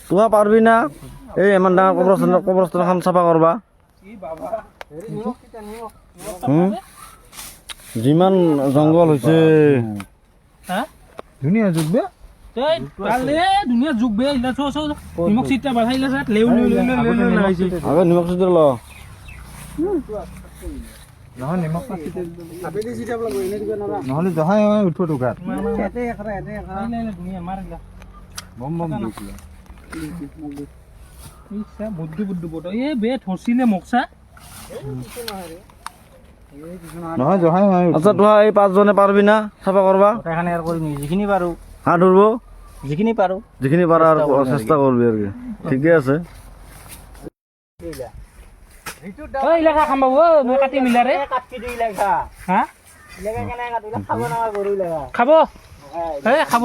তোমা পাৰবি না এই এমন ডাঙৰ কবৰস্থানখন চাফা কৰবা যিমান জংগল হৈছে ধুনীয়া যুগ বে ধুনীয়া যুগ বে নিমখ চিটা বাঢ়াইলে লেউ লগাইছে আগত নিমখ চিটা ল নহয় নিমখ নহ'লে জহাই উঠো দোকান বম বম বুদ্ধি বট এই বে থচিলে মকচা নহয় জহাই আচ্ছা তোহা এই পাঁচজনে পারবি না চাফা করবা এখানে আর করি যিখিনি পারো হাত ধরবো যিখিনি পারো যিখিনি পারা আর চেষ্টা করবি আর কি ঠিকই আছে ওই লেখা খাম বাবু মই কাটি মিলা রে কাটি দিই লেখা হ্যাঁ লেখা কেনে কাটিলা খাব না গরু লেখা খাব এ খাব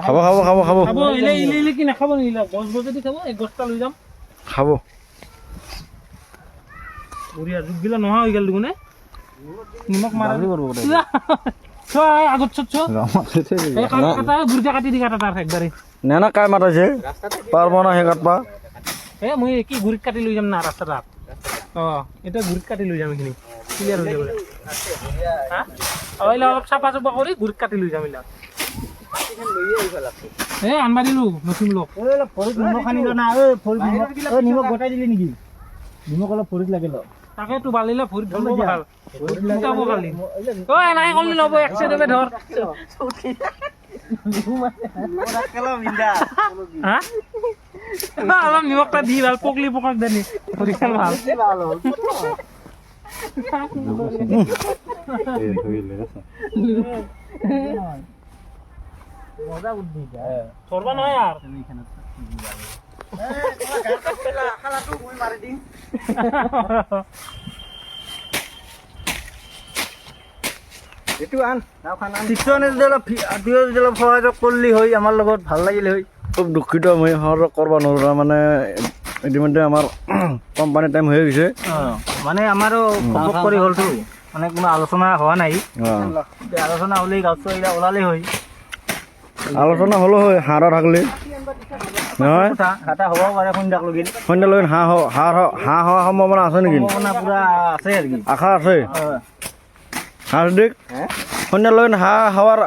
খাব খাব খাব খাব খাব ইলে কি না খাব নিলা গছ যদি খাব এক গছটা লৈ যাম খাব বঢ়িয়া যুগ গিলা নহা হৈ গেল দুগুনে নিমখ মাৰা ছয় আগত ছ এই কাটা বুঢ়া কাটি দি কাটা তাৰ একবাৰে নেনা কাই মাতাইছে পাৰবো না হে কাটবা এ মই কি গুৰিত কাটি লৈ যাম না ৰাস্তাটা এটা গুৰিত কাটি লৈ যাম এখিনি ক্লিয়াৰ হৈ যাব হা আইলা অলপ চাফা চাফা কৰি গুৰিত কাটি লৈ যাম ইলা এ আনবা দিলো নতুন লোক ফৰিত নিমখ আনিল না নিমখ গোটাই দিলি নেকি নিমখ অলপ ফৰিত লাগিল তাকে তো বালিলে ভৰি ধৰব ভাল উঠাব কালি ঐ নাই কলি লব এক সাইডে ধৰ হা অলপ নিমখটা দি ভাল পকলি পকাক দেনি ভৰি খাল ভাল মজা বুদ্ধি ধৰবা নহয় আৰ সহযোগ কৰলি হয় আমাৰ লগত ভাল লাগিল হয় খুব দুঃখিত মই সহযোগ কৰবা নোৱাৰা মানে ইতিমধ্যে আমার কোম্পানি টাইম হয়ে গেছে মানে আমারও খবর করে হলতো মানে কোনো আলোচনা হওয়া নাই আলোচনা হলেই গাছ ওলালে হয় আলোচনা হলো হয় হাঁড়া থাকলে নহয় এটা হ'ব পাৰে সন্ধ্যাক লগিন সন্ধ্যা লৈ হাঁহ হোৱা সম্ভাৱনা আছে নেকি সম্ভাৱনা পুৰা আছে আৰু কি আশা আছে হাঁহ দিক সন্ধ্যা লৈ হাঁহ হোৱাৰ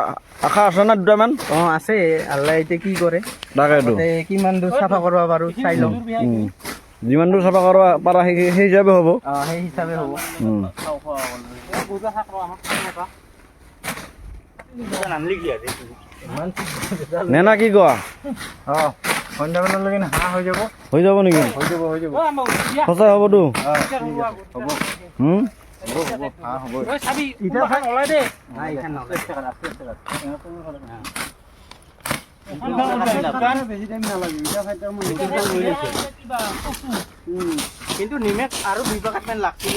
আশা আছে না দুটামান আছে আল্লাহ এতিয়া কি কৰে তাকেতো কিমান দূৰ চাফা কৰিব পাৰোঁ চাই লওঁ যিমান দূৰ চাফা কৰিব পাৰা সেই হিচাপে হ'ব সেই হিচাপে হ'ব নেনা কি কোৱা সন্ধ্যাবেলালৈকে হাঁহ হৈ যাব নেকি সঁচাই হ'বতো হাঁহ হ'ব চাবি ওলাই দে কিন্তু নিমেখ আৰু 2 পেকেট মান লাগছিল